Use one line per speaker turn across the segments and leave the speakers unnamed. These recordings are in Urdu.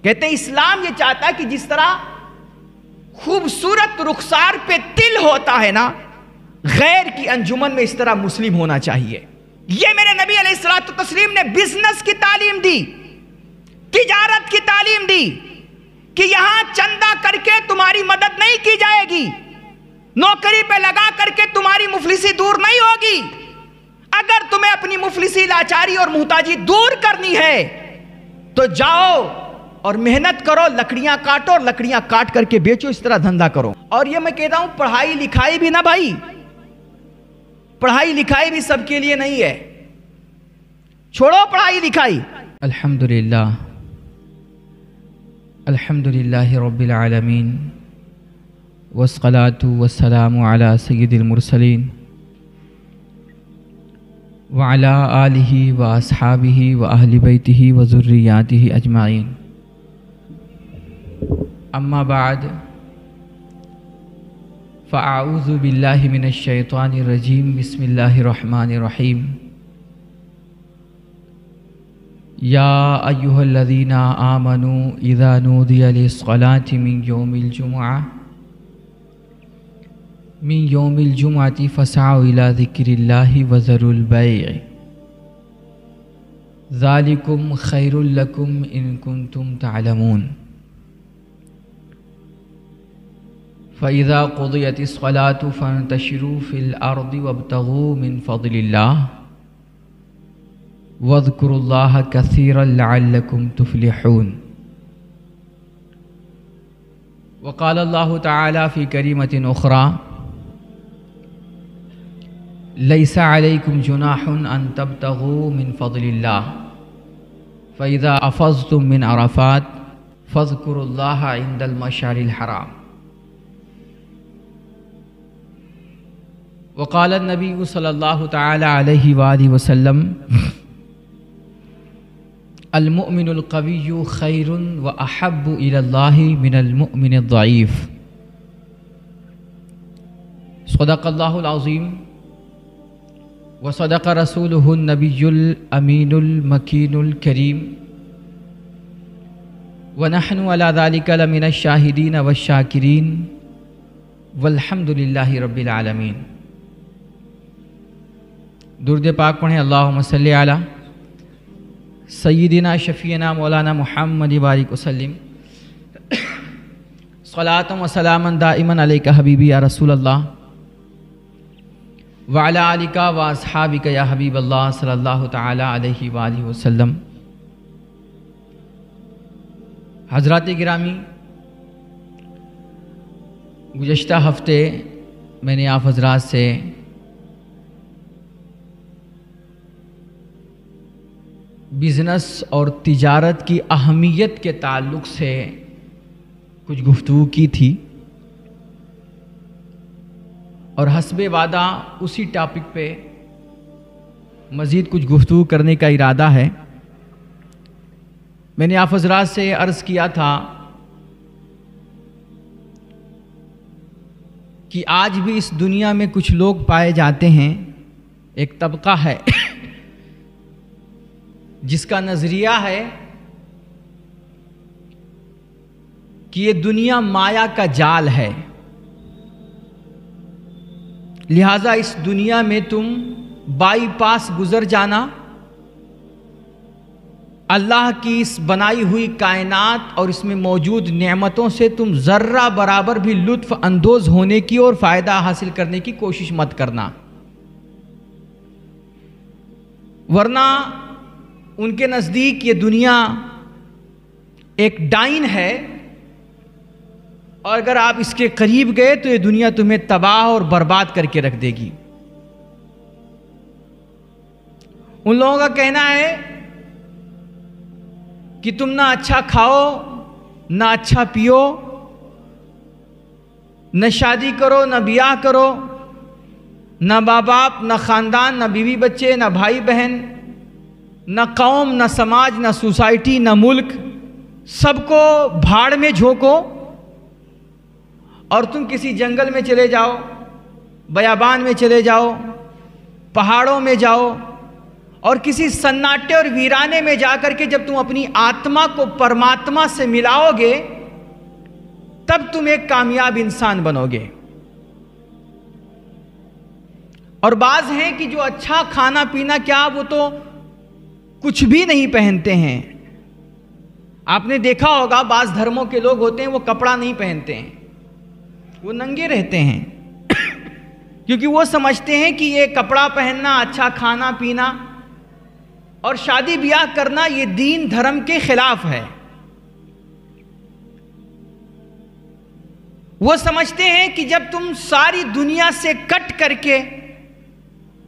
کہتے ہیں اسلام یہ چاہتا ہے کہ جس طرح خوبصورت رخسار پہ تل ہوتا ہے نا، غیر کی انجمن میں اس طرح مسلم ہونا چاہیے۔ یہ میرے نبی علیہ الصلوۃ والتسلیم نے بزنس کی تعلیم دی، تجارت کی تعلیم دی کہ یہاں چندہ کر کے تمہاری مدد نہیں کی جائے گی، نوکری پہ لگا کر کے تمہاری مفلسی دور نہیں ہوگی۔ اگر تمہیں اپنی مفلسی، لاچاری اور محتاجی دور کرنی ہے تو جاؤ اور محنت کرو، لکڑیاں کاٹو اور لکڑیاں کاٹ کر کے بیچو، اس طرح دھندا کرو۔ اور یہ میں کہتا ہوں پڑھائی لکھائی بھی نا بھائی، پڑھائی لکھائی بھی سب کے لیے نہیں ہے، چھوڑو پڑھائی لکھائی۔ الحمدللہ الحمدللہ رب العالمین والصلاة والسلام علی سید المرسلین وعلی آلہ واصحابہ واہل بیتہ وذریاتہ اجمعین، اما بعد فاعوذ باللہ من الشیطان الرجیم، بسم اللہ الرحمن الرحیم۔ یا ایہا الذین آمنوا اذا نودی للصلاة من یوم الجمعة فاسعوا الی ذکر اللہ وذروا البیع ذالکم خیر لکم ان کنتم تعلمون۔ فَإِذَا قُضِيَتِ الصَّلَاةُ فَانتَشِرُوا فِي الْأَرْضِ وَابْتَغُوا مِنْ فَضْلِ اللَّهِ وَاذْكُرُوا اللَّهَ كَثِيرًا لَعَلَّكُمْ تُفْلِحُونَ۔ وقال الله تعالى في كلمة أخرى: ليس عليكم جناح أن تبتغوا من فضل الله فإذا أفضتم من عرفات فاذكروا الله عند المشعر الحرام۔ وقال النبی صلی اللہ تعالی علیہ وآلہ وسلم: المؤمن القوی خیر واحب الی اللہ من المؤمن الضعیف۔ صدق اللہ العظیم وصدق رسولہ النبی الامین المکین الکریم، ونحن علی ذلک لمن الشاہدین والشاکرین، والحمد للہ رب العالمین۔ درود پاک پڑھیں، اللہم صلی علی سیدنا شفیعنا مولانا محمد بارک وسلم، صلاۃ و سلاما دائما علیک حبیبی یا رسول اللہ، وعلی آلک و اصحابک یا حبیب اللہ صلی اللہ تعالی علیہ وآلہ وسلم۔ حضرات گرامی، گزشتہ ہفتے میں نے آپ حضرات سے بزنس اور تجارت کی اہمیت کے تعلق سے کچھ گفتگو کی تھی، اور حسب وعدہ اسی ٹاپک پہ مزید کچھ گفتگو کرنے کا ارادہ ہے۔ میں نے آپ حضرات سے عرض کیا تھا کہ آج بھی اس دنیا میں کچھ لوگ پائے جاتے ہیں، ایک طبقہ ہے جس کا نظریہ ہے کہ یہ دنیا مایا کا جال ہے، لہٰذا اس دنیا میں تم بائی پاس گزر جانا، اللہ کی اس بنائی ہوئی کائنات اور اس میں موجود نعمتوں سے تم ذرہ برابر بھی لطف اندوز ہونے کی اور فائدہ حاصل کرنے کی کوشش مت کرنا، ورنہ ان کے نزدیک یہ دنیا ایک ڈائن ہے، اور اگر آپ اس کے قریب گئے تو یہ دنیا تمہیں تباہ اور برباد کر کے رکھ دے گی۔ ان لوگوں کا کہنا ہے کہ تم نہ اچھا کھاؤ، نہ اچھا پیو، نہ شادی کرو، نہ بیاہ کرو، نہ ماں باپ، نہ خاندان، نہ بیوی بچے، نہ بھائی بہن، نہ قوم، نہ سماج، نہ سوسائٹی، نہ ملک، سب کو بھاڑ میں جھونکو اور تم کسی جنگل میں چلے جاؤ، بیابان میں چلے جاؤ، پہاڑوں میں جاؤ اور کسی سناٹے اور ویرانے میں جا کر کے جب تم اپنی آتما کو پرماتما سے ملاؤ گے تب تم ایک کامیاب انسان بنو گے۔ اور بعض ہیں کہ جو اچھا کھانا پینا کیا وہ تو کچھ بھی نہیں پہنتے ہیں۔ آپ نے دیکھا ہوگا بعض دھرموں کے لوگ ہوتے ہیں وہ کپڑا نہیں پہنتے ہیں، وہ ننگے رہتے ہیں کیونکہ وہ سمجھتے ہیں کہ یہ کپڑا پہننا، اچھا کھانا پینا اور شادی بیاہ کرنا یہ دین دھرم کے خلاف ہے۔ وہ سمجھتے ہیں کہ جب تم ساری دنیا سے کٹ کر کے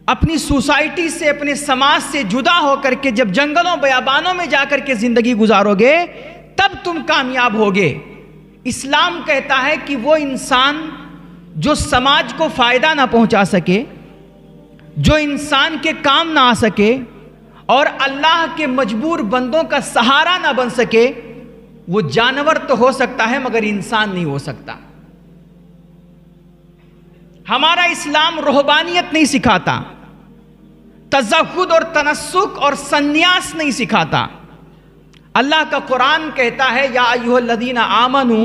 اپنی سوسائٹی سے، اپنے سماج سے جدا ہو کر کے جب جنگلوں بیابانوں میں جا کر کے زندگی گزارو گے تب تم کامیاب ہوگے۔ اسلام کہتا ہے کہ وہ انسان جو سماج کو فائدہ نہ پہنچا سکے، جو انسان کے کام نہ آ سکے اور اللہ کے مجبور بندوں کا سہارا نہ بن سکے، وہ جانور تو ہو سکتا ہے مگر انسان نہیں ہو سکتا۔ ہمارا اسلام رہبانیت نہیں سکھاتا، تزہد اور تنسک اور سنیاس نہیں سکھاتا۔ اللہ کا قرآن کہتا ہے یا ایھا الذین آمنوا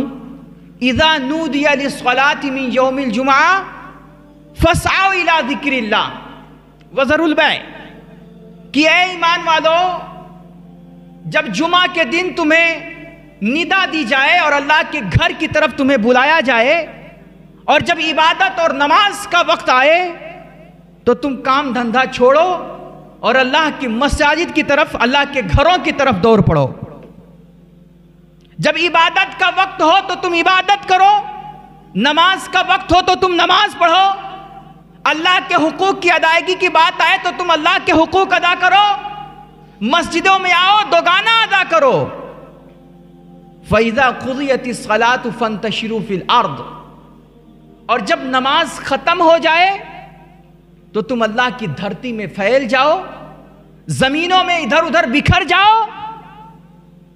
اذا نودی للصلاۃ من یوم الجمعہ فاسعوا الی ذکر اللہ وذروا البیع، کہ اے ایمان والو جب جمعہ کے دن تمہیں ندا دی جائے اور اللہ کے گھر کی طرف تمہیں بلایا جائے اور جب عبادت اور نماز کا وقت آئے تو تم کام دھندا چھوڑو اور اللہ کی مساجد کی طرف، اللہ کے گھروں کی طرف دوڑ پڑو۔ جب عبادت کا وقت ہو تو تم عبادت کرو، نماز کا وقت ہو تو تم نماز پڑھو، اللہ کے حقوق کی ادائیگی کی بات آئے تو تم اللہ کے حقوق ادا کرو، مسجدوں میں آؤ دوگانہ ادا کرو۔ فَإِذَا قُضِيَتِ الصَّلَاةُ فَانْتَشِرُوا فِي الْأَرْضِ، اور جب نماز ختم ہو جائے تو تم اللہ کی دھرتی میں پھیل جاؤ، زمینوں میں ادھر ادھر بکھر جاؤ۔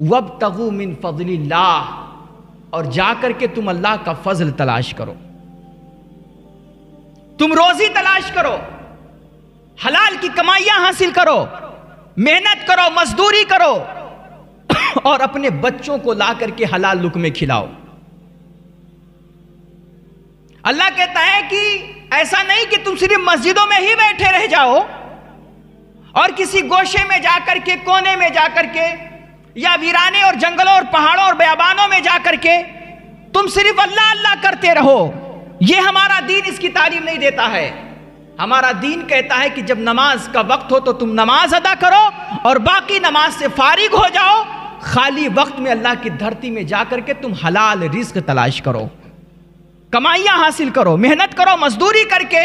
وَابْتَغُوا مِن فَضْلِ اللَّهِ، اور جا کر کے تم اللہ کا فضل تلاش کرو، تم روزی تلاش کرو، حلال کی کمائیاں حاصل کرو، محنت کرو، مزدوری کرو اور اپنے بچوں کو لا کر کے حلال لقمے کھلاؤ۔ اللہ کہتا ہے کہ ایسا نہیں کہ تم صرف مسجدوں میں ہی بیٹھے رہ جاؤ اور کسی گوشے میں جا کر کے، کونے میں جا کر کے، یا ویرانے اور جنگلوں اور پہاڑوں اور بیابانوں میں جا کر کے تم صرف اللہ اللہ کرتے رہو۔ یہ ہمارا دین اس کی تعلیم نہیں دیتا ہے۔ ہمارا دین کہتا ہے کہ جب نماز کا وقت ہو تو تم نماز ادا کرو اور باقی نماز سے فارغ ہو جاؤ، خالی وقت میں اللہ کی دھرتی میں جا کر کے تم حلال رزق تلاش کرو، کمائیاں حاصل کرو، محنت کرو، مزدوری کر کے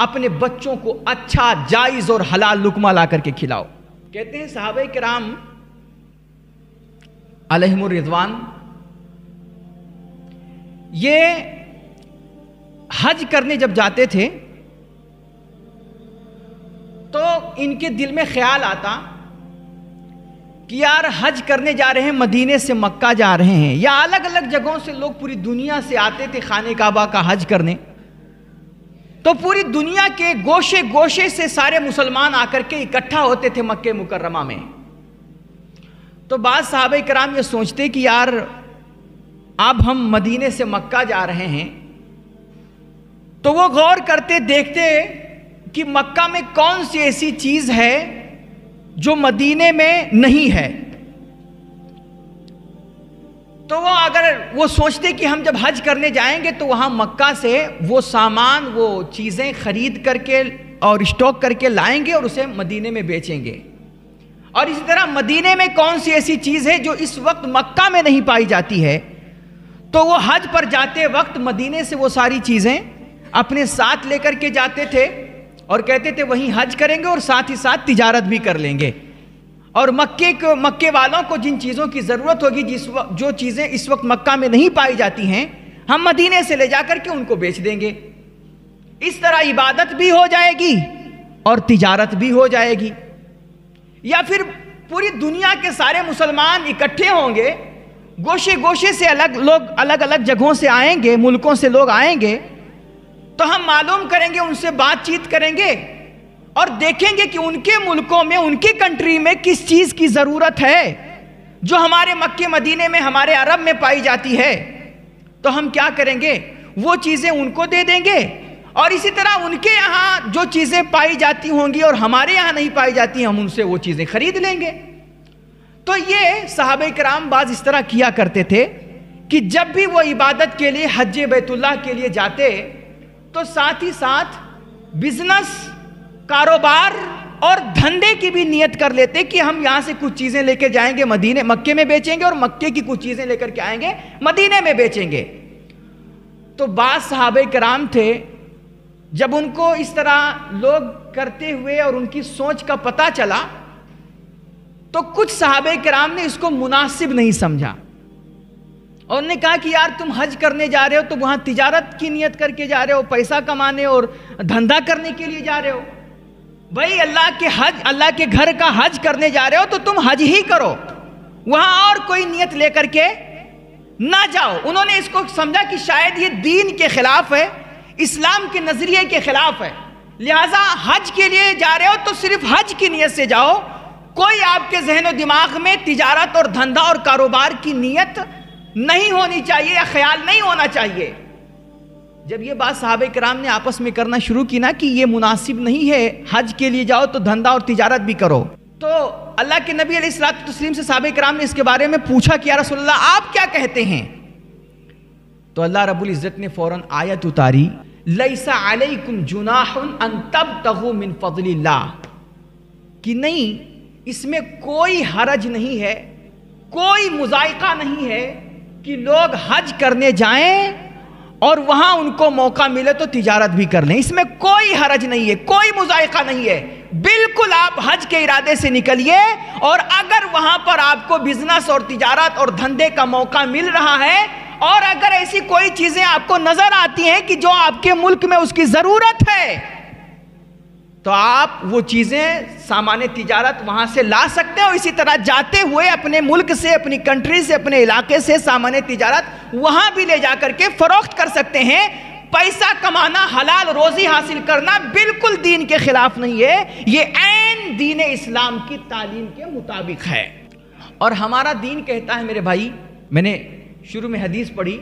اپنے بچوں کو اچھا جائز اور حلال لقمہ لا کر کے کھلاؤ۔ کہتے ہیں صحابہ کرام علیہم الرضوان یہ حج کرنے جب جاتے تھے تو ان کے دل میں خیال آتا کہ یار حج کرنے جا رہے ہیں، مدینے سے مکہ جا رہے ہیں، یا الگ الگ جگہوں سے لوگ پوری دنیا سے آتے تھے خانہ کعبہ کا حج کرنے، تو پوری دنیا کے گوشے گوشے سے سارے مسلمان آ کر کے اکٹھا ہوتے تھے مکہ مکرمہ میں۔ تو بعض صحابہ کرام یہ سوچتے کہ یار اب ہم مدینے سے مکہ جا رہے ہیں، تو وہ غور کرتے دیکھتے کہ مکہ میں کون سی ایسی چیز ہے جو مدینے میں نہیں ہے۔ تو وہ سوچتے کہ ہم جب حج کرنے جائیں گے تو وہاں مکہ سے وہ سامان، وہ چیزیں خرید کر کے اور اسٹاک کر کے لائیں گے اور اسے مدینے میں بیچیں گے۔ اور اسی طرح مدینے میں کون سی ایسی چیز ہے جو اس وقت مکہ میں نہیں پائی جاتی ہے، تو وہ حج پر جاتے وقت مدینے سے وہ ساری چیزیں اپنے ساتھ لے کر کے جاتے تھے اور کہتے تھے وہیں حج کریں گے اور ساتھ ہی ساتھ تجارت بھی کر لیں گے، اور مکے والوں کو جن چیزوں کی ضرورت ہوگی، جو چیزیں اس وقت مکہ میں نہیں پائی جاتی ہیں، ہم مدینے سے لے جا کر کے ان کو بیچ دیں گے۔ اس طرح عبادت بھی ہو جائے گی اور تجارت بھی ہو جائے گی۔ یا پھر پوری دنیا کے سارے مسلمان اکٹھے ہوں گے، گوشے گوشے سے لوگ الگ الگ جگہوں سے آئیں گے، ملکوں سے لوگ آئیں گے، تو ہم معلوم کریں گے، ان سے بات چیت کریں گے اور دیکھیں گے کہ ان کے ملکوں میں، ان کی کنٹری میں کس چیز کی ضرورت ہے جو ہمارے مکے مدینے میں، ہمارے عرب میں پائی جاتی ہے، تو ہم کیا کریں گے؟ وہ چیزیں ان کو دے دیں گے، اور اسی طرح ان کے یہاں جو چیزیں پائی جاتی ہوں گی اور ہمارے یہاں نہیں پائی جاتی، ہم ان سے وہ چیزیں خرید لیں گے۔ تو یہ صحابہ کرام بعض اس طرح کیا کرتے تھے کہ جب بھی وہ عبادت کے لیے حج بیت اللہ کے لیے جاتے تو ساتھ ہی ساتھ بزنس، کاروبار اور دھندے کی بھی نیت کر لیتے کہ ہم یہاں سے کچھ چیزیں لے کے جائیں گے مکے میں بیچیں گے، اور مکے کی کچھ چیزیں لے کر کے آئیں گے مدینے میں بیچیں گے۔ تو بعض صحابہ کرام تھے، جب ان کو اس طرح لوگ کرتے ہوئے اور ان کی سوچ کا پتہ چلا تو کچھ صحابہ کرام نے اس کو مناسب نہیں سمجھا، اور انہوں نے کہا کہ یار تم حج کرنے جا رہے ہو تو وہاں تجارت کی نیت کر کے جا رہے ہو، پیسہ کمانے اور دھندا کرنے کے لیے جا رہے ہو، بھائی اللہ کے گھر کا حج کرنے جا رہے ہو تو تم حج ہی کرو، وہاں اور کوئی نیت لے کر کے نہ جاؤ۔ انہوں نے اس کو سمجھا کہ شاید یہ دین کے خلاف ہے، اسلام کے نظریے کے خلاف ہے، لہٰذا حج کے لیے جا رہے ہو تو صرف حج کی نیت سے جاؤ، کوئی آپ کے ذہن و دماغ میں تجارت اور دھندا اور کاروبار کی نیت نہیں ہونی چاہیے یا خیال نہیں ہونا چاہیے۔ جب یہ بات صحابہ کرام نے آپس میں کرنا شروع کی نا کہ یہ مناسب نہیں ہے، حج کے لیے جاؤ تو دھندا اور تجارت بھی کرو، تو اللہ کے نبی علیہ الصلوۃ والتسلیم سے صحابہ کرام نے اس کے بارے میں پوچھا کہ یا رسول اللہ آپ کیا کہتے ہیں؟ تو اللہ رب العزت نے فوراً آیت اتاری، لیس علیکم جناح ان تبتغوا من فضل اللہ، کہ نہیں اس میں کوئی حرج نہیں ہے، کوئی مضائقہ نہیں ہے کہ لوگ حج کرنے جائیں اور وہاں ان کو موقع ملے تو تجارت بھی کر لیں، اس میں کوئی حرج نہیں ہے، کوئی مضائقہ نہیں ہے، بالکل آپ حج کے ارادے سے نکلیے، اور اگر وہاں پر آپ کو بزنس اور تجارت اور دھندے کا موقع مل رہا ہے اور اگر ایسی کوئی چیزیں آپ کو نظر آتی ہیں کہ جو آپ کے ملک میں اس کی ضرورت ہے تو آپ وہ چیزیں سامان تجارت وہاں سے لا سکتے ہیں، اور اسی طرح جاتے ہوئے اپنے ملک سے، اپنی کنٹری سے، اپنے علاقے سے سامان تجارت وہاں بھی لے جا کر کے فروخت کر سکتے ہیں۔ پیسہ کمانا، حلال روزی حاصل کرنا بالکل دین کے خلاف نہیں ہے، یہ عین دین اسلام کی تعلیم کے مطابق ہے۔ اور ہمارا دین کہتا ہے میرے بھائی، میں نے شروع میں حدیث پڑھی،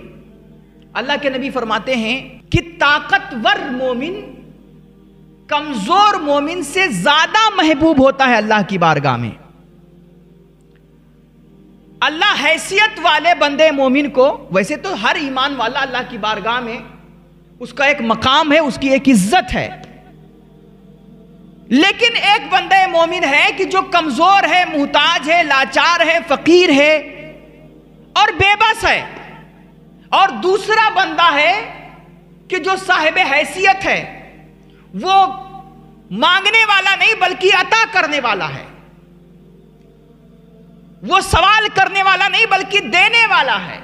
اللہ کے نبی فرماتے ہیں کہ طاقتور مومن کمزور مومن سے زیادہ محبوب ہوتا ہے اللہ کی بارگاہ میں۔ اللہ حیثیت والے بندے مومن کو، ویسے تو ہر ایمان والا اللہ کی بارگاہ میں اس کا ایک مقام ہے، اس کی ایک عزت ہے، لیکن ایک بندہ مومن ہے کہ جو کمزور ہے، محتاج ہے، لاچار ہے، فقیر ہے اور بے بس ہے، اور دوسرا بندہ ہے کہ جو صاحب حیثیت ہے، وہ مانگنے والا نہیں بلکہ عطا کرنے والا ہے، وہ سوال کرنے والا نہیں بلکہ دینے والا ہے،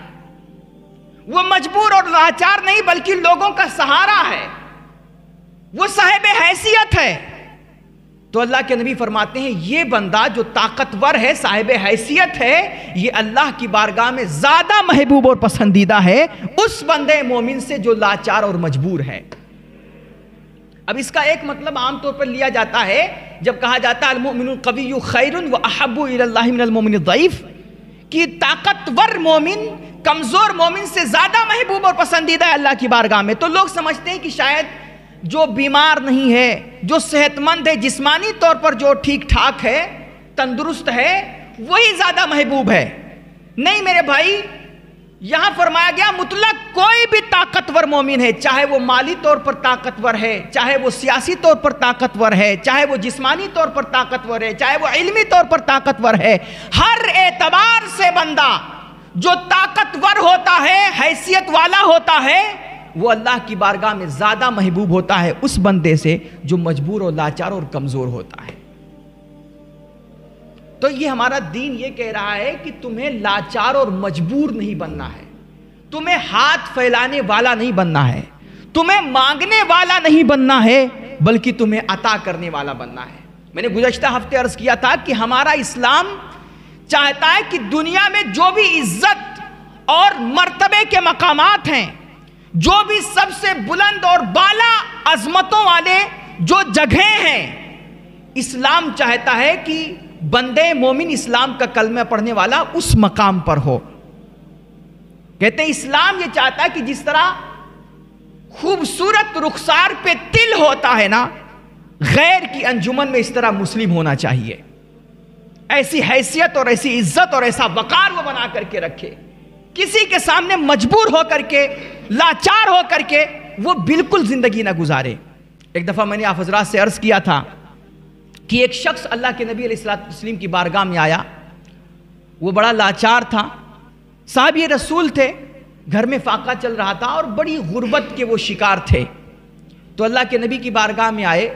وہ مجبور اور لاچار نہیں بلکہ لوگوں کا سہارا ہے، وہ صاحب حیثیت ہے۔ تو اللہ کے نبی فرماتے ہیں یہ بندہ جو طاقتور ہے، صاحب حیثیت ہے، یہ اللہ کی بارگاہ میں زیادہ محبوب اور پسندیدہ ہے اس بندے مومن سے جو لاچار اور مجبور ہے۔ اب اس کا ایک مطلب عام طور پر لیا جاتا ہے جب کہا جاتا ہے المؤمن القوی خیر واحب الی اللہ من المؤمن الضعیف، کہ طاقتور مومن کمزور مومن سے زیادہ محبوب اور پسندیدہ ہے اللہ کی بارگاہ میں۔ تو لوگ سمجھتے ہیں کہ شاید جو بیمار نہیں ہے، جو صحت مند ہے، جسمانی طور پر جو ٹھیک ٹھاک ہے، تندرست ہے، وہی زیادہ محبوب ہے۔ نہیں میرے بھائی، یہاں فرمایا گیا مطلق کوئی بھی طاقتور مومن ہے، چاہے وہ مالی طور پر طاقتور ہے، چاہے وہ سیاسی طور پر طاقتور ہے، چاہے وہ جسمانی طور پر طاقتور ہے، چاہے وہ علمی طور پر طاقتور ہے، ہر اعتبار سے بندہ جو طاقتور ہوتا ہے، حیثیت والا ہوتا ہے، وہ اللہ کی بارگاہ میں زیادہ محبوب ہوتا ہے اس بندے سے جو مجبور اور لاچار اور کمزور ہوتا ہے۔ تو یہ ہمارا دین یہ کہہ رہا ہے کہ تمہیں لاچار اور مجبور نہیں بننا ہے، تمہیں ہاتھ پھیلانے والا نہیں بننا ہے، تمہیں مانگنے والا نہیں بننا ہے، بلکہ تمہیں عطا کرنے والا بننا ہے۔ میں نے گزشتہ ہفتے عرض کیا تھا کہ ہمارا اسلام چاہتا ہے کہ دنیا میں جو بھی عزت اور مرتبے کے مقامات ہیں، جو بھی سب سے بلند اور بالا عظمتوں والے جو جگہیں ہیں، اسلام چاہتا ہے کہ بندے مومن اسلام کا کلمہ پڑھنے والا اس مقام پر ہو. کہتے ہیں اسلام یہ چاہتا ہے کہ جس طرح خوبصورت رخسار پہ تل ہوتا ہے نا، غیر کی انجمن میں اس طرح مسلم ہونا چاہیے. ایسی حیثیت اور ایسی عزت اور ایسا وقار وہ بنا کر کے رکھے، کسی کے سامنے مجبور ہو کر کے، لاچار ہو کر کے وہ بالکل زندگی نہ گزارے. ایک دفعہ میں نے آپ حضرات سے عرض کیا تھا کہ ایک شخص اللہ کے نبی علیہ الصلوۃ والتسلیم کی بارگاہ میں آیا. وہ بڑا لاچار تھا، صحابی رسول تھے، گھر میں فاقہ چل رہا تھا اور بڑی غربت کے وہ شکار تھے. تو اللہ کے نبی کی بارگاہ میں آئے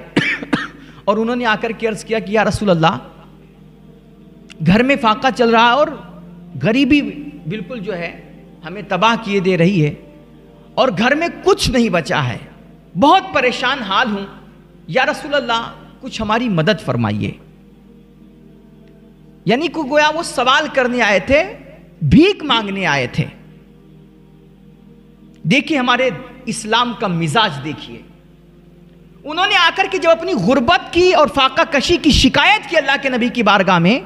اور انہوں نے آ کر کے عرض کیا کہ یا رسول اللہ، گھر میں فاقہ چل رہا ہے اور غریبی بالکل جو ہے ہمیں تباہ کیے دے رہی ہے اور گھر میں کچھ نہیں بچا ہے، بہت پریشان حال ہوں، یا رسول اللہ کچھ ہماری مدد فرمائیے. یعنی کہ گویا وہ سوال کرنے آئے تھے، بھیک مانگنے آئے تھے. دیکھیے ہمارے اسلام کا مزاج دیکھیے. انہوں نے آ کر کے جب اپنی غربت کی اور فاقہ کشی کی شکایت کی اللہ کے نبی کی بارگاہ میں،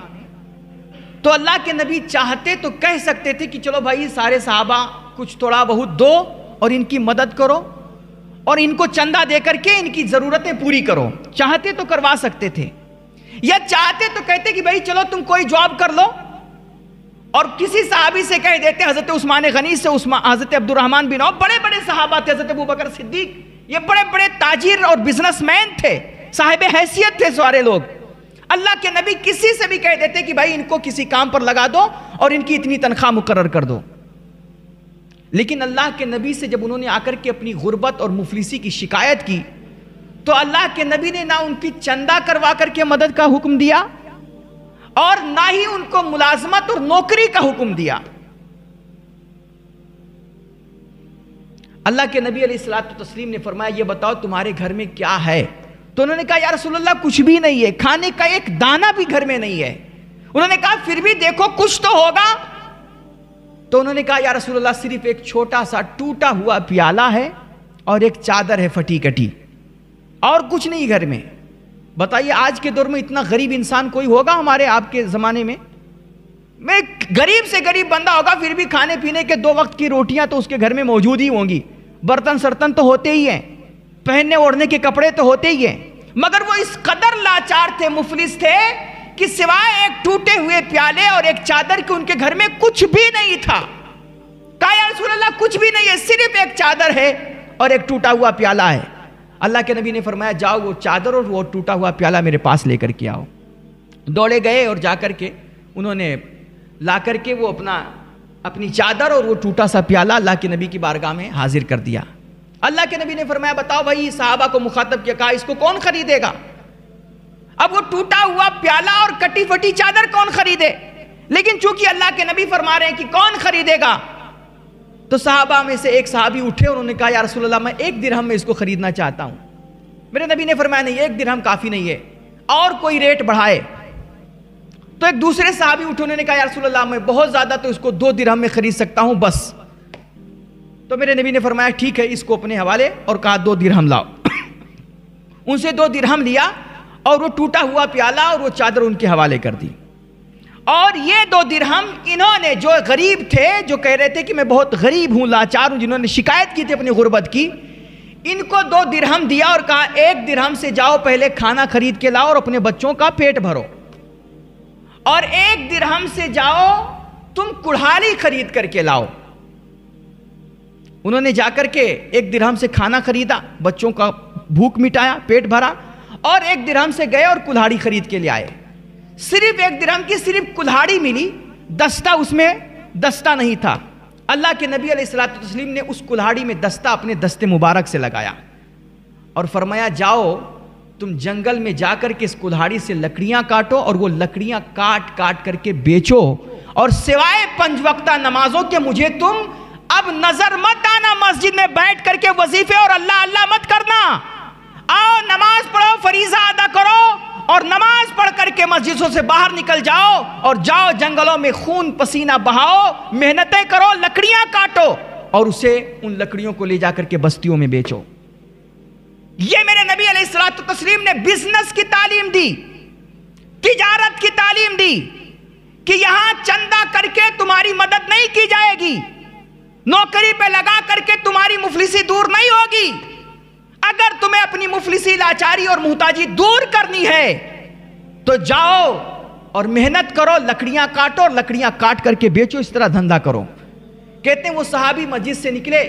تو اللہ کے نبی چاہتے تو کہہ سکتے تھے کہ چلو بھائی سارے صحابہ کچھ تھوڑا بہت دو اور ان کی مدد کرو اور ان کو چندہ دے کر کے ان کی ضرورتیں پوری کرو. چاہتے تو کروا سکتے تھے، یا چاہتے تو کہتے کہ بھائی چلو تم کوئی جاب کر لو اور کسی صحابی سے کہہ دیتے. حضرت عثمان غنی سے حضرت عبد الرحمن بن عوف، بڑے بڑے صحابہ تھے، حضرت ابوبکر صدیق، یہ بڑے بڑے تاجر اور بزنس مین تھے، صاحب حیثیت تھے سارے لوگ. اللہ کے نبی کسی سے بھی کہہ دیتے کہ بھائی ان کو کسی کام پر لگا دو اور ان کی اتنی تنخواہ مقرر کر دو. لیکن اللہ کے نبی سے جب انہوں نے آ کر کے اپنی غربت اور مفلسی کی شکایت کی، تو اللہ کے نبی نے نہ ان کی چندہ کروا کر کے مدد کا حکم دیا اور نہ ہی ان کو ملازمت اور نوکری کا حکم دیا. اللہ کے نبی علیہ الصلوۃ والتسلیم نے فرمایا یہ بتاؤ تمہارے گھر میں کیا ہے؟ تو انہوں نے کہا یا رسول اللہ کچھ بھی نہیں ہے، کھانے کا ایک دانہ بھی گھر میں نہیں ہے. انہوں نے کہا پھر بھی دیکھو کچھ تو ہوگا. تو انہوں نے کہا یا رسول اللہ صرف ایک چھوٹا سا ٹوٹا ہوا پیالہ ہے اور ایک چادر ہے پھٹی کٹی، اور کچھ نہیں گھر میں. بتائیے آج کے دور میں اتنا غریب انسان کوئی ہوگا ہمارے آپ کے زمانے میں غریب سے غریب بندہ ہوگا پھر بھی کھانے پینے کے 2 وقت کی روٹیاں تو اس کے گھر میں موجود ہی ہوں گی، برتن سرتن تو ہوتے ہی ہیں، پہننے اوڑھنے کے کپڑے تو ہوتے ہی ہیں. مگر وہ اس قدر لاچار تھے، مفلس تھے کہ سوائے ایک ٹوٹے ہوئے پیالے اور ایک چادر کے ان کے گھر میں کچھ بھی نہیں تھا. کہا یا رسول اللہ کچھ بھی نہیں ہے، صرف ایک چادر ہے اور ایک ٹوٹا ہوا پیالہ ہے. اللہ کے نبی نے فرمایا جاؤ وہ چادر اور وہ ٹوٹا ہوا پیالہ میرے پاس لے کر کے آؤ. دوڑے گئے اور جا کر کے انہوں نے لا کر کے وہ اپنی چادر اور وہ ٹوٹا سا پیالہ اللہ کے نبی کی بارگاہ میں حاضر کر دیا. اللہ کے نبی نے فرمایا بتاؤ بھائی، صحابہ کو مخاطب کیا، کہا اس کو کون خریدے گا؟ اب وہ ٹوٹا ہوا پیالہ اور کٹی پھٹی چادر کون خریدے؟ لیکن چونکہ اللہ کے نبی فرما رہے ہیں کہ کون خریدے گا، تو صحابہ میں سے ایک صحابی اٹھے اور انہوں نے کہا یا رسول اللہ میں 1 درہم میں اس کو خریدنا چاہتا ہوں. میرے نبی نے فرمایا نہیں 1 درہم کافی نہیں ہے، اور کوئی ریٹ بڑھائے. تو ایک دوسرے صحابی اٹھے، انہوں نے کہا یا رسول اللہ میں بہت زیادہ تو اس کو 2 درہم میں خرید سکتا ہوں بس. تو میرے نبی نے فرمایا ٹھیک ہے اس کو اپنے حوالے، اور کہا 2 درہم لاؤ. ان سے 2 درہم لیا اور وہ ٹوٹا ہوا پیالہ اور وہ چادر ان کے حوالے کر دی. اور یہ 2 درہم انہوں نے، جو غریب تھے، جو کہہ رہے تھے کہ میں بہت غریب ہوں، لاچار ہوں، جنہوں نے شکایت کی تھی اپنی غربت کی، ان کو 2 درہم دیا اور کہا 1 درہم سے جاؤ پہلے کھانا خرید کے لاؤ اور اپنے بچوں کا پیٹ بھرو، اور 1 درہم سے جاؤ تم کڑھالی خرید کر کے لاؤ. انہوں نے جا کر کے 1 درہم سے کھانا خریدا، بچوں کا بھوک مٹایا، پیٹ بھرا، اور 1 درہم سے گئے اور کلہاڑی خرید کے لے آئے. صرف 1 درہم کی صرف کلہاڑی ملی، دستہ اس میں دستہ نہیں تھا. اللہ کے نبی علیہ الصلوۃ والتسلیم نے اس کلہاڑی میں دستہ اپنے دستے مبارک سے لگایا اور فرمایا جاؤ تم جنگل میں جا کر کے اس کلہاڑی سے لکڑیاں کاٹو اور وہ لکڑیاں کاٹ کاٹ کر کے بیچو، اور سوائے 5 وقتہ نمازوں کے مجھے تم اب نظر مت آنا، مسجد میں بیٹھ کر کے وظیفے اور اللہ اللہ مت کرنا. آؤ نماز پڑھو، فریضہ ادا کرو، اور نماز پڑھ کر کے مسجدوں سے باہر نکل جاؤ اور جاؤ جنگلوں میں خون پسینہ بہاؤ، محنتیں کرو، لکڑیاں کاٹو اور اسے ان لکڑیوں کو لے جا کر کے بستیوں میں بیچو. یہ میرے نبی علیہ الصلوۃ والتسلیم نے بزنس کی تعلیم دی، تجارت کی تعلیم دی کہ یہاں چندہ کر کے تمہاری مدد نہیں کی جائے گی، نوکری پہ لگا کر کے تمہاری مفلسی دور نہیں ہوگی۔ اگر تمہیں اپنی مفلسی، لاچاری اور محتاجی دور کرنی ہے تو جاؤ اور محنت کرو، لکڑیاں کاٹو اور لکڑیاں کاٹ کر کے بیچو، اس طرح دھندا کرو۔ کہتے ہیں وہ صحابی مسجد سے نکلے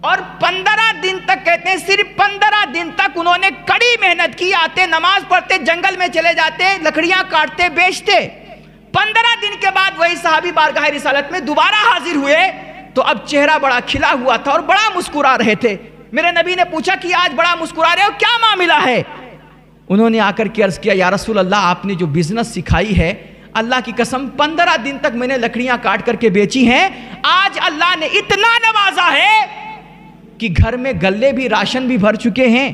اور 15 دن تک، کہتے ہیں صرف 15 دن تک انہوں نے کڑی محنت کی، آتے نماز پڑھتے، جنگل میں چلے جاتے، لکڑیاں کاٹتے، بیچتے۔ 15 دن کے بعد وہی صحابی بارگاہ رسالت میں دوبارہ حاضر ہوئے تو اب چہرہ بڑا کھلا ہوا تھا اور بڑا مسکرا رہے تھے۔ میرے نبی نے پوچھا کہ آج بڑا مسکرا رہے ہو، کیا معاملہ ہے؟ انہوں نے آ کر کے عرض کیا، یا رسول اللہ، آپ نے جو بزنس سکھائی ہے، اللہ کی قسم 15 دن تک میں نے لکڑیاں کاٹ کر کے بیچی ہیں، آج اللہ نے اتنا نوازا ہے کہ گھر میں گلے بھی، راشن بھی بھر چکے ہیں،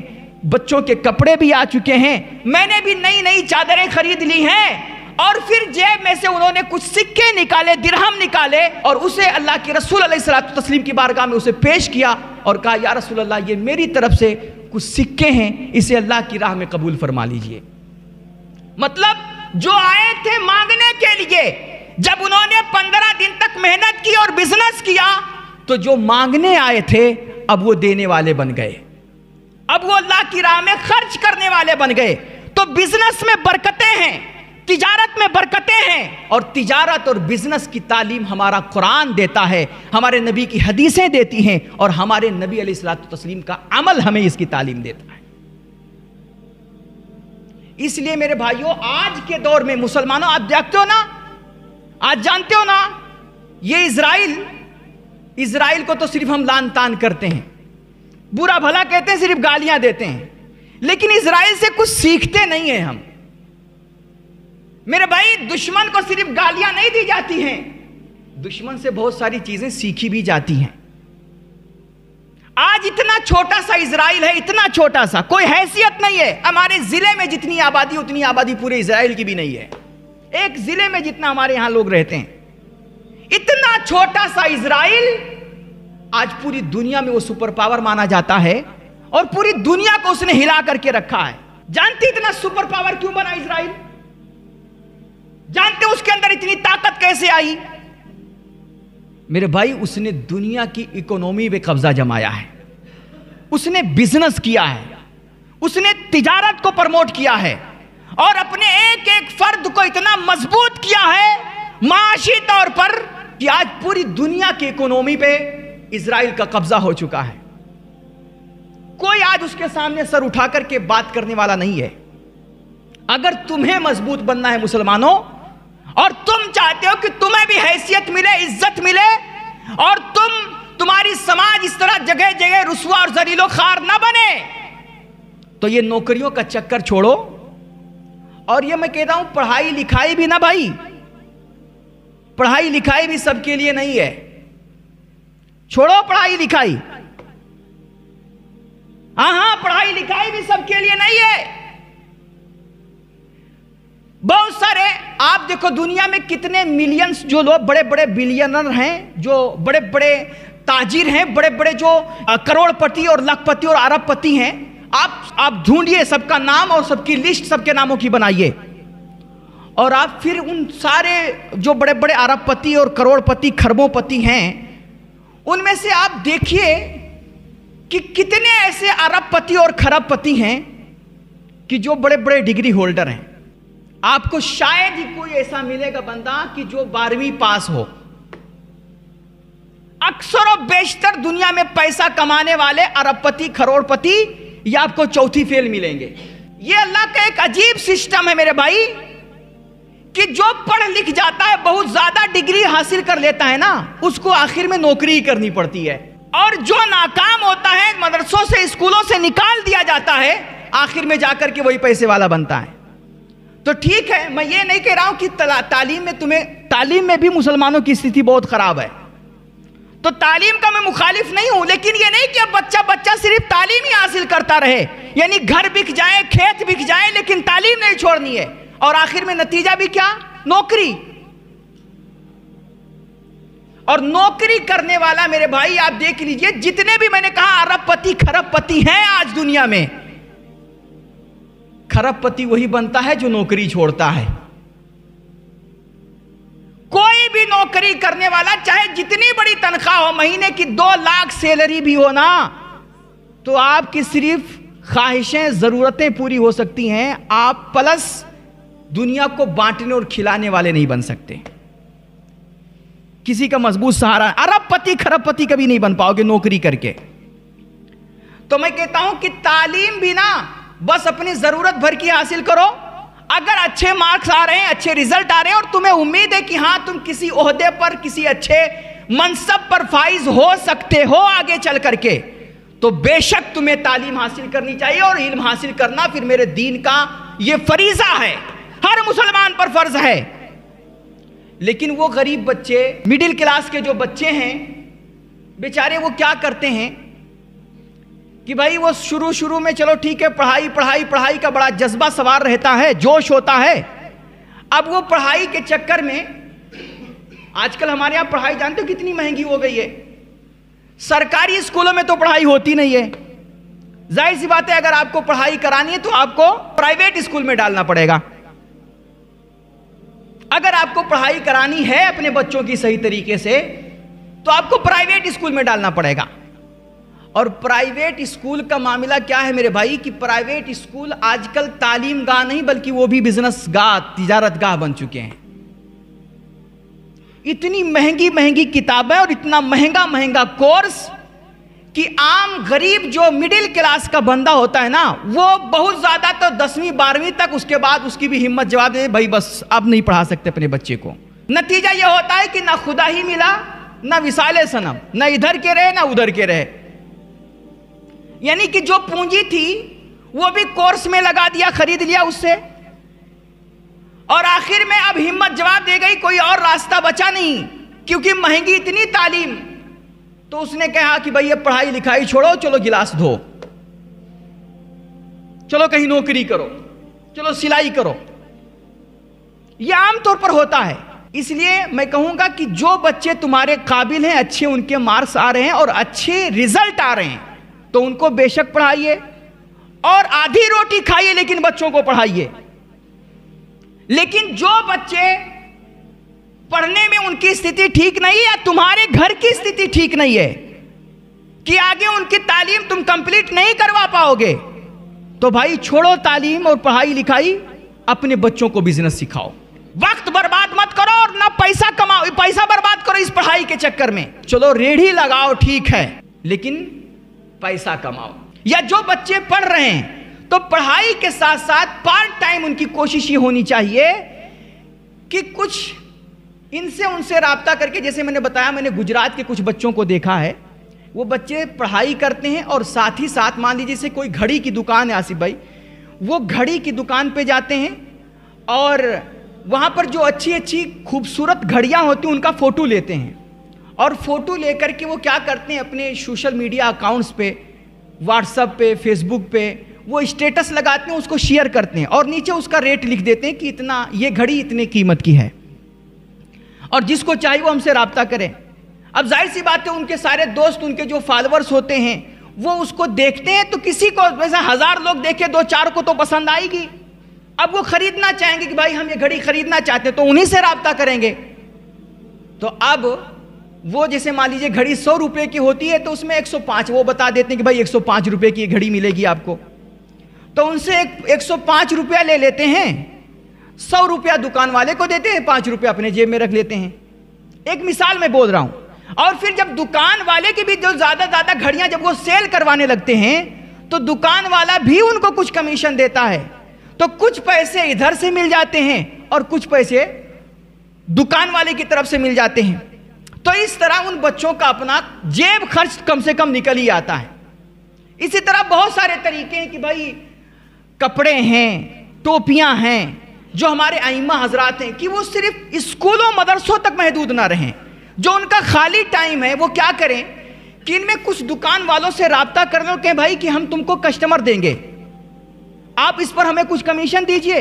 بچوں کے کپڑے بھی آ چکے ہیں، میں نے بھی نئی نئی چادریں خرید لی ہیں۔ اور پھر جیب میں سے انہوں نے کچھ سکے نکالے، درہم نکالے، اور اسے اللہ کے رسول علیہ الصلوۃ والتسلیم کی بارگاہ میں اسے پیش کیا اور کہا، یا رسول اللہ، یہ میری طرف سے کچھ سکے ہیں، اسے اللہ کی راہ میں قبول فرما لیجئے۔ مطلب جو آئے تھے مانگنے کے لیے، جب انہوں نے 15 دن تک محنت کی اور بزنس کیا تو جو مانگنے آئے تھے اب وہ دینے والے بن گئے، اب وہ اللہ کی راہ میں خرچ کرنے والے بن گئے۔ تو بزنس میں برکتیں ہیں، تجارت میں برکتیں ہیں، اور تجارت اور بزنس کی تعلیم ہمارا قرآن دیتا ہے، ہمارے نبی کی حدیثیں دیتی ہیں، اور ہمارے نبی علیہ الصلوۃ والتسلیم کا عمل ہمیں اس کی تعلیم دیتا ہے۔ اس لیے میرے بھائیوں، آج کے دور میں مسلمانوں، آپ دیکھتے ہو نا، آج جانتے ہو نا، یہ اسرائیل کو تو صرف ہم لان تان کرتے ہیں، برا بھلا کہتے ہیں، صرف گالیاں دیتے ہیں، لیکن اسرائیل سے کچھ سیکھتے نہیں ہیں ہم۔ میرے بھائی، دشمن کو صرف گالیاں نہیں دی جاتی ہیں، دشمن سے بہت ساری چیزیں سیکھی بھی جاتی ہیں۔ آج اتنا چھوٹا سا اسرائیل ہے، اتنا چھوٹا سا، کوئی حیثیت نہیں ہے۔ ہمارے ضلع میں جتنی آبادی، اتنی آبادی پورے اسرائیل کی بھی نہیں ہے۔ ایک ضلع میں جتنا ہمارے یہاں لوگ رہتے ہیں، اتنا چھوٹا سا اسرائیل آج پوری دنیا میں وہ سپر پاور مانا جاتا ہے، اور پوری دنیا کو اس نے ہلا کر کے رکھا ہے۔ جانتے اتنا سپر پاور کیوں بنا اسرائیل؟ جانتے اس کے اندر اتنی طاقت کیسے آئی؟ میرے بھائی، اس نے دنیا کی اکونومی پہ قبضہ جمایا ہے، اس نے بزنس کیا ہے، اس نے تجارت کو پرموٹ کیا ہے، اور اپنے ایک ایک فرد کو اتنا مضبوط کیا ہے معاشی طور پر کہ آج پوری دنیا کی اکونومی پہ اسرائیل کا قبضہ ہو چکا ہے۔ کوئی آج اس کے سامنے سر اٹھا کر کے بات کرنے والا نہیں ہے۔ اگر تمہیں مضبوط بننا ہے مسلمانوں، اور تم چاہتے ہو کہ تمہیں بھی حیثیت ملے، عزت ملے، اور تمہاری سماج اس طرح جگہ جگہ رسوا اور ذلیل و خوار نہ بنے، تو یہ نوکریوں کا چکر چھوڑو۔ اور یہ میں کہتا ہوں، پڑھائی لکھائی بھی نہ بھائی، پڑھائی لکھائی بھی سب کے لیے نہیں ہے، چھوڑو پڑھائی لکھائی، ہاں پڑھائی لکھائی بھی سب کے لیے نہیں ہے۔ بہت سارے، آپ دیکھو دنیا میں کتنے ملینز جو لوگ بڑے بڑے بلینر ہیں، جو بڑے بڑے تاجر ہیں، بڑے بڑے جو کروڑ پتی اور لاکھ پتی اور ارب پتی ہیں، آپ ڈھونڈیے سب کا نام اور سب کی لسٹ سب کے ناموں کی بنائیے، اور آپ پھر ان سارے جو بڑے بڑے ارب پتی اور کروڑ پتی، کھربوں پتی ہیں، ان میں سے آپ دیکھیے کہ کتنے ایسے ارب پتی اور کھرب پتی ہیں کہ جو بڑے بڑے ڈگری ہولڈر ہیں۔ آپ کو شاید ہی کوئی ایسا ملے گا بندہ کہ جو 12ویں پاس ہو۔ اکثر و بیشتر دنیا میں پیسہ کمانے والے ارب پتی، کروڑ پتی، یہ آپ کو چوتھی فیل ملیں گے۔ یہ اللہ کا ایک عجیب سسٹم ہے میرے بھائی، کہ جو پڑھ لکھ جاتا ہے، بہت زیادہ ڈگری حاصل کر لیتا ہے نا، اس کو آخر میں نوکری ہی کرنی پڑتی ہے، اور جو ناکام ہوتا ہے، مدرسوں سے، اسکولوں سے نکال دیا جاتا ہے، آخر میں جا کر کے وہی پیسے والا بنتا ہے۔ تو ٹھیک ہے، میں یہ نہیں کہہ رہا ہوں کہ تعلیم میں بھی مسلمانوں کی استھتی بہت خراب ہے، تو تعلیم کا میں مخالف نہیں ہوں، لیکن یہ نہیں کہ اب بچہ صرف تعلیم ہی حاصل کرتا رہے، یعنی گھر بک جائے، کھیت بک جائے، لیکن تعلیم نہیں چھوڑنی ہے، اور آخر میں نتیجہ بھی کیا؟ نوکری۔ اور نوکری کرنے والا میرے بھائی آپ دیکھ لیجئے، جتنے بھی میں نے کہا ارب پتی کھرب پتی ہیں آج دنیا میں، کھرب پتی وہی بنتا ہے جو نوکری چھوڑتا ہے۔ کوئی بھی نوکری کرنے والا چاہے جتنی بڑی تنخواہ ہو، مہینے کی 2 لاکھ سیلری بھی ہو نا، تو آپ کی صرف خواہشیں ضرورتیں پوری ہو سکتی ہیں، آپ پلس دنیا کو بانٹنے اور کھلانے والے نہیں بن سکتے، کسی کا مضبوط سہارا۔ ارب پتی کھرب پتی کبھی نہیں بن پاؤ گے نوکری کر کے۔ تو میں کہتا ہوں کہ تعلیم بھی نا بس اپنی ضرورت بھر کی حاصل کرو، اگر اچھے مارکس آ رہے ہیں، اچھے ریزلٹ آ رہے ہیں اور تمہیں امید ہے کہ ہاں تم کسی عہدے پر، کسی اچھے منصب پر فائز ہو سکتے ہو آگے چل کر کے، تو بے شک تمہیں تعلیم حاصل کرنی چاہیے، اور علم حاصل کرنا پھر میرے دین کا یہ فریضہ ہے، ہر مسلمان پر فرض ہے۔ لیکن وہ غریب بچے، مڈل کلاس کے جو بچے ہیں بیچارے، وہ کیا کرتے ہیں کہ بھائی وہ شروع میں چلو ٹھیک ہے، پڑھائی کا بڑا جذبہ سوار رہتا ہے، جوش ہوتا ہے، اب وہ پڑھائی کے چکر میں، آج کل ہمارے یہاں پڑھائی جانتے ہو کتنی مہنگی ہو گئی ہے، سرکاری اسکولوں میں تو پڑھائی ہوتی نہیں ہے، ظاہر سی بات ہے اگر آپ کو پڑھائی کرانی ہے تو آپ کو پرائیویٹ اسکول میں ڈالنا پڑے گا۔ اگر آپ کو پڑھائی کرانی ہے اپنے بچوں کی صحیح طریقے سے تو آپ کو پرائیویٹ اسکول میں ڈالنا پڑے گا۔ اور پرائیویٹ اسکول کا معاملہ کیا ہے میرے بھائی کہ پرائیویٹ اسکول آج کل تعلیم گاہ نہیں بلکہ وہ بھی بزنس گاہ، تجارت گاہ بن چکے ہیں۔ اتنی مہنگی کتابیں اور اتنا مہنگا کورس کہ عام غریب جو مڈل کلاس کا بندہ ہوتا ہے نا، وہ بہت زیادہ تو 10ویں 12ویں تک، اس کے بعد اس کی بھی ہمت جواب دے بھائی بس اب نہیں پڑھا سکتے اپنے بچے کو۔ نتیجہ یہ ہوتا ہے کہ نہ خدا ہی ملا، نہ وصال صنم، نہ ادھر کے رہے نہ ادھر کے رہے، یعنی کہ جو پونجی تھی وہ بھی کورس میں لگا دیا، خرید لیا اس سے، اور آخر میں اب ہمت جواب دے گئی، کوئی اور راستہ بچا نہیں کیونکہ مہنگی اتنی تعلیم، تو اس نے کہا کہ بھئی یہ پڑھائی لکھائی چھوڑو، چلو گلاس دھو، چلو کہیں نوکری کرو، چلو سلائی کرو۔ یہ عام طور پر ہوتا ہے۔ اس لیے میں کہوں گا کہ جو بچے تمہارے قابل ہیں، اچھے ان کے مارکس آ رہے ہیں اور اچھے ریزلٹ آ رہے ہیں، تو ان کو بے شک پڑھائیے، اور آدھی روٹی کھائیے لیکن بچوں کو پڑھائیے۔ لیکن جو بچے پڑھنے میں ان کی استھتی ٹھیک نہیں ہے، یا تمہارے گھر کی استھتی ٹھیک نہیں ہے کہ آگے ان کی تعلیم تم کمپلیٹ نہیں کروا پاؤ گے، تو بھائی چھوڑو تعلیم اور پڑھائی لکھائی، اپنے بچوں کو بزنس سکھاؤ، وقت برباد مت کرو اور نہ پیسہ کماؤ، پیسہ برباد کرو اس پڑھائی کے چکر میں۔ چلو ریڑھی لگاؤ ٹھیک ہے، لیکن پیسہ کماؤ۔ یا جو بچے پڑھ رہے ہیں تو پڑھائی کے ساتھ ساتھ پارٹ ٹائم ان کی کوشش یہ ہونی چاہیے کہ کچھ ان سے رابطہ کر کے، جیسے میں نے بتایا، میں نے گجرات کے کچھ بچوں کو دیکھا ہے، وہ بچے پڑھائی کرتے ہیں اور ساتھ ہی ساتھ مان لیجیے جیسے کوئی گھڑی کی دکان ہے آصف بھائی، وہ گھڑی کی دکان پہ جاتے ہیں اور وہاں پر جو اچھی خوبصورت گھڑیاں ہوتی ہیں ان کا فوٹو لیتے ہیں، اور فوٹو لے کر کے وہ کیا کرتے ہیں، اپنے سوشل میڈیا اکاؤنٹس پہ، واٹس ایپ پہ، فیس بک پہ وہ اسٹیٹس لگاتے ہیں، اس کو شیئر کرتے ہیں اور نیچے اس کا ریٹ لکھ دیتے ہیں کہ اتنا، یہ گھڑی اتنے قیمت کی ہے، اور جس کو چاہیے وہ ہم سے رابطہ کرے۔ اب ظاہر سی بات ہے ان کے سارے دوست، ان کے جو فالورز ہوتے ہیں وہ اس کو دیکھتے ہیں، تو کسی کو ویسا 1000 لوگ دیکھے 2-4 کو تو پسند آئے گی، اب وہ خریدنا چاہیں گے کہ بھائی ہم یہ گھڑی خریدنا چاہتے ہیں، تو انہی سے رابطہ کریں گے۔ تو اب وہ جیسے مان لیجیے گھڑی 100 روپے کی ہوتی ہے تو اس میں 105 وہ بتا دیتے ہیں کہ بھائی 105 روپے کی یہ گھڑی ملے گی آپ کو، تو ان سے 105 روپیہ لے لیتے ہیں، 100 روپیہ دکان والے کو دیتے ہیں، 5 روپیہ اپنے جیب میں رکھ لیتے ہیں۔ ایک مثال میں بول رہا ہوں۔ اور پھر جب دکان والے کی بھی جو زیادہ گھڑیاں جب وہ سیل کروانے لگتے ہیں تو دکان والا بھی ان کو کچھ کمیشن دیتا ہے، تو کچھ پیسے ادھر سے مل جاتے ہیں اور کچھ پیسے دکان والے کی طرف سے مل جاتے ہیں، تو اس طرح ان بچوں کا اپنا جیب خرچ کم سے کم نکل ہی آتا ہے۔ اسی طرح بہت سارے طریقے ہیں کہ بھائی کپڑے ہیں، ٹوپیاں ہیں، جو ہمارے ائمہ حضرات ہیں کہ وہ صرف اسکولوں مدرسوں تک محدود نہ رہیں، جو ان کا خالی ٹائم ہے وہ کیا کریں کہ ان میں کچھ دکان والوں سے رابطہ کر لو کہ بھائی کہ ہم تم کو کسٹمر دیں گے، آپ اس پر ہمیں کچھ کمیشن دیجئے،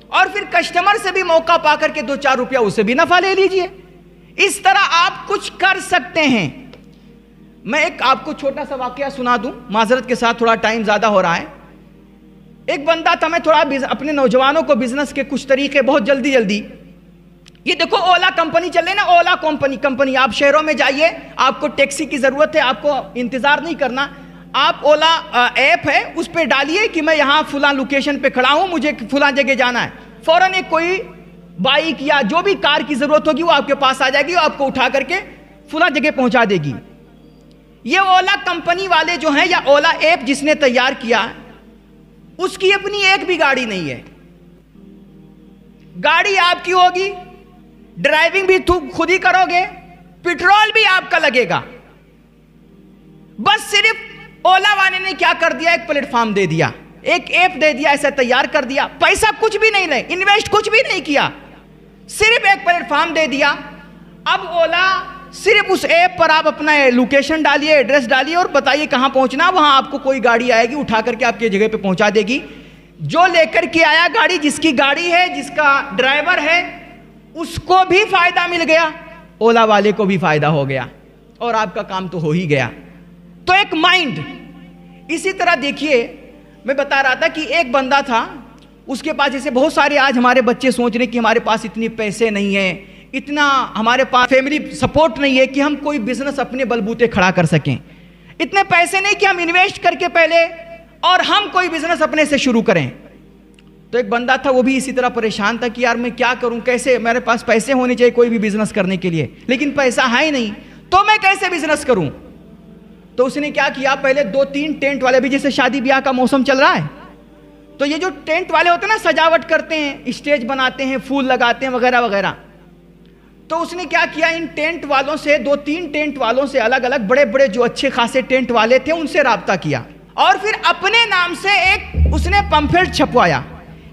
اور پھر کسٹمر سے بھی موقع پا کر کے 2-4 روپیہ اسے بھی نفع لے لیجئے۔ اس طرح آپ کچھ کر سکتے ہیں. میں ایک آپ کو چھوٹا سا واقعہ سنا دوں, معذرت کے ساتھ تھوڑا ٹائم زیادہ ہو رہا ہے. ایک بندہ تھا, میں تھوڑا اپنے نوجوانوں کو بزنس کے کچھ طریقے بہت جلدی, یہ دیکھو اولا کمپنی چل رہی نا, اولا کمپنی, آپ شہروں میں جائیے, آپ کو ٹیکسی کی ضرورت ہے, آپ کو انتظار نہیں کرنا, آپ اولا ایپ ہے اس پہ ڈالیے کہ میں یہاں فلاں لوکیشن پہ کھڑا ہوں, مجھے فلاں جگہ جانا ہے, فوراً ایک کوئی بائک یا جو بھی کار کی ضرورت ہوگی وہ آپ کے پاس آ جائے گی, آپ کو اٹھا کر کے فلاں جگہ پہنچا دے گی. یہ اولا کمپنی والے جو ہیں یا اولا ایپ جس نے تیار کیا, اس کی اپنی ایک بھی گاڑی نہیں ہے. گاڑی آپ کی ہوگی, ڈرائیونگ بھی خود ہی کرو گے, پیٹرول بھی آپ کا لگے گا. بس صرف اولا والے نے کیا کر دیا, ایک پلیٹ فارم دے دیا, ایک ایپ دے دیا, ایسا تیار کر دیا, پیسہ کچھ بھی نہیں لے, انویسٹ کچھ بھی نہیں کیا, صرف ایک پلیٹ فارم دے دیا. اب اولا صرف اس ایپ پر آپ اپنا لوکیشن ڈالیے, ایڈریس ڈالیے اور بتائیے کہاں پہنچنا, وہاں آپ کو کوئی گاڑی آئے گی, اٹھا کر کے آپ کی جگہ پہ پہنچا دے گی. جو لے کر کے آیا گاڑی, جس کی گاڑی ہے, جس کا ڈرائیور ہے, اس کو بھی فائدہ مل گیا, اولا والے کو بھی فائدہ ہو گیا, اور آپ کا کام تو ہو ہی گیا. تو ایک مائنڈ. اسی طرح دیکھیے, میں بتا رہا تھا کہ ایک بندہ تھا, اس کے پاس, جیسے بہت سارے آج ہمارے بچے سوچ رہے کہ ہمارے پاس اتنے پیسے نہیں ہیں, اتنا ہمارے پاس فیملی سپورٹ نہیں ہے کہ ہم کوئی بزنس اپنے بلبوتے کھڑا کر سکیں, اتنے پیسے نہیں کہ ہم انویسٹ کر کے پہلے اور ہم کوئی بزنس اپنے سے شروع کریں. تو ایک بندہ تھا, وہ بھی اسی طرح پریشان تھا کہ یار میں کیا کروں, کیسے, میرے پاس پیسے ہونے چاہیے کوئی بھی بزنس کرنے کے لیے, لیکن پیسہ ہے ہی نہیں, تو میں کیسے بزنس کروں. تو اس نے کیا کیا, پہلے 2-3 ٹینٹ والے, بھی جیسے شادی بیاہ کا موسم چل رہا ہے, تو یہ جو ٹینٹ والے ہوتے ہیں نا, سجاوٹ کرتے ہیں, اسٹیج بناتے ہیں, پھول لگاتے ہیں وغیرہ وغیرہ. تو اس نے کیا کیا, ان ٹینٹ والوں سے, 2-3 ٹینٹ والوں سے, الگ الگ بڑے بڑے جو اچھے خاصے ٹینٹ والے تھے, ان سے رابطہ کیا, اور پھر اپنے نام سے ایک اس نے پمفلٹ چھپوایا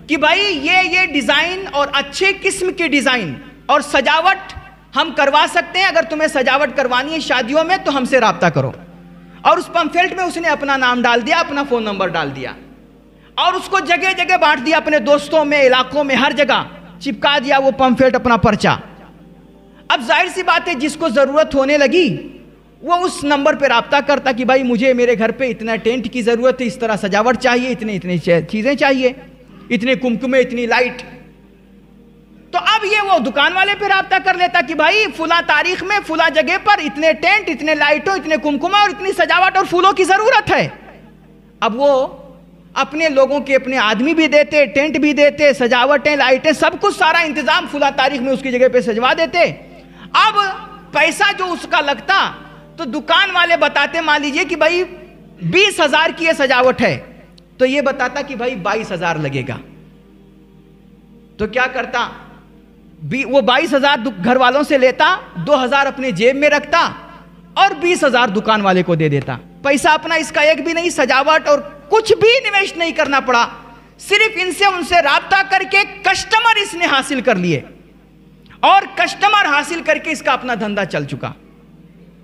کہ بھائی یہ ڈیزائن اور اچھے قسم کی ڈیزائن اور سجاوٹ ہم کروا سکتے ہیں, اگر تمہیں سجاوٹ کروانی ہے شادیوں میں تو ہم سے رابطہ کرو. اور اس پمفلٹ میں اس نے اپنا نام ڈال دیا, اپنا فون نمبر ڈال دیا, اور اس کو جگہ جگہ بانٹ دیا, اپنے دوستوں میں, علاقوں میں, ہر جگہ چپکا دیا وہ پمفلٹ, اپنا پرچہ. اب ظاہر سی بات ہے, جس کو ضرورت ہونے لگی وہ اس نمبر پہ رابطہ کرتا کہ بھائی مجھے میرے گھر پہ اتنا ٹینٹ کی ضرورت ہے, اس طرح سجاوٹ چاہیے, اتنے چیزیں چاہیے, اتنے کمکمے, اتنی لائٹ. تو اب یہ وہ دکان والے پہ رابطہ کر لیتا کہ بھائی فلاں تاریخ میں فلاں جگہ پر اتنے ٹینٹ, اتنے لائٹوں, اتنے کمکمے اور اتنی سجاوٹ اور پھولوں کی ضرورت ہے. اب وہ اپنے لوگوں کے اپنے آدمی بھی دیتے, ٹینٹ بھی دیتے, سجاوٹیں, لائٹیں, سب کچھ سارا انتظام فلاں تاریخ میں اس کی جگہ پہ سجوا دیتے. اب پیسہ جو اس کا لگتا, تو دکان والے بتاتے, مان لیجئے کہ بھائی 20,000 کی یہ سجاوٹ ہے, تو یہ بتاتا کہ بھائی 22,000 لگے گا. تو کیا کرتا, وہ 22,000 گھر والوں سے لیتا, 2,000 اپنے جیب میں رکھتا اور 20,000 دکان والے کو دے دیتا. پیسہ اپنا اس کا ایک بھی نہیں, سجاوٹ اور کچھ بھی انویسٹ نہیں کرنا پڑا, صرف ان سے رابطہ کر کے کسٹمر اس نے حاصل کر لیے, اور کسٹمر حاصل کر کے اس کا اپنا دھندا چل چکا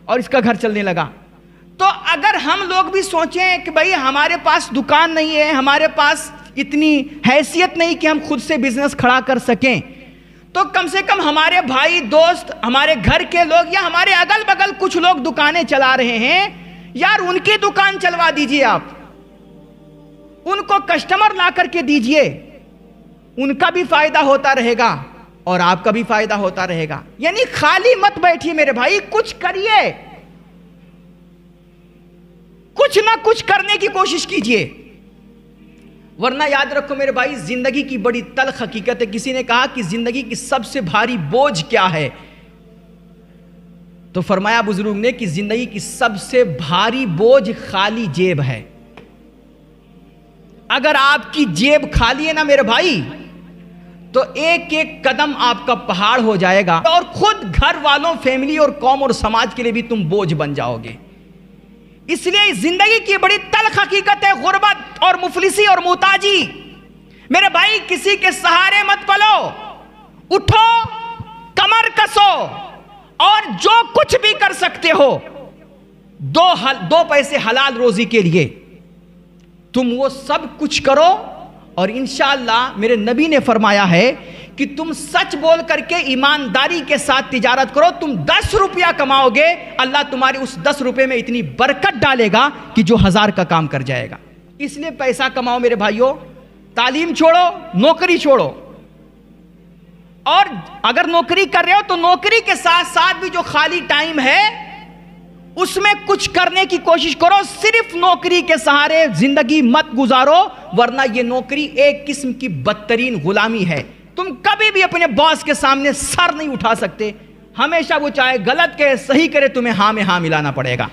اور اس کا گھر چلنے لگا. تو اگر ہم لوگ بھی سوچیں کہ بھئی ہمارے پاس دکان نہیں ہے, ہمارے پاس اتنی حیثیت نہیں کہ ہم خود سے بزنس کھڑا کر سکیں, تو کم سے کم ہمارے بھائی, دوست, ہمارے گھر کے لوگ یا ہمارے اگل بگل کچھ لوگ دکانیں چلا رہے ہیں, یار ان کی دکان چلوا دیجئے, آپ ان کو کسٹمر لا کر کے دیجئے, ان کا بھی فائدہ ہوتا رہے گا اور آپ کا بھی فائدہ ہوتا رہے گا. یعنی خالی مت بیٹھیے میرے بھائی, کچھ کریے, کچھ نہ کچھ کرنے کی کوشش کیجئے, ورنہ یاد رکھو میرے بھائی, زندگی کی بڑی تلخ حقیقت ہے. کسی نے کہا کہ زندگی کی سب سے بھاری بوجھ کیا ہے, تو فرمایا بزرگ نے کہ زندگی کی سب سے بھاری بوجھ خالی جیب ہے. اگر آپ کی جیب خالی ہے نا میرے بھائی, تو ایک ایک قدم آپ کا پہاڑ ہو جائے گا, اور خود گھر والوں, فیملی اور قوم اور سماج کے لیے بھی تم بوجھ بن جاؤ گے. اس لیے زندگی کی بڑی تلخ حقیقت ہے غربت اور مفلسی اور محتاجی. میرے بھائی, کسی کے سہارے مت پلو, اٹھو, کمر کسو, اور جو کچھ بھی کر سکتے ہو, دو پیسے حلال روزی کے لیے تم وہ سب کچھ کرو, اور انشاءاللہ میرے نبی نے فرمایا ہے کہ تم سچ بول کر کے ایمانداری کے ساتھ تجارت کرو. تم 10 روپیہ کماؤ گے, اللہ تمہاری اس 10 روپے میں اتنی برکت ڈالے گا کہ جو 1000 کا کام کر جائے گا. اس لیے پیسہ کماؤ میرے بھائیوں, تعلیم چھوڑو, نوکری چھوڑو. اور اگر نوکری کر رہے ہو تو نوکری کے ساتھ ساتھ بھی جو خالی ٹائم ہے اس میں کچھ کرنے کی کوشش کرو. صرف نوکری کے سہارے زندگی مت گزارو, ورنہ یہ نوکری ایک قسم کی بدترین غلامی ہے. تم کبھی بھی اپنے باس کے سامنے سر نہیں اٹھا سکتے. ہمیشہ وہ چاہے غلط کہے صحیح کرے, تمہیں ہاں میں ہاں ملانا پڑے گا.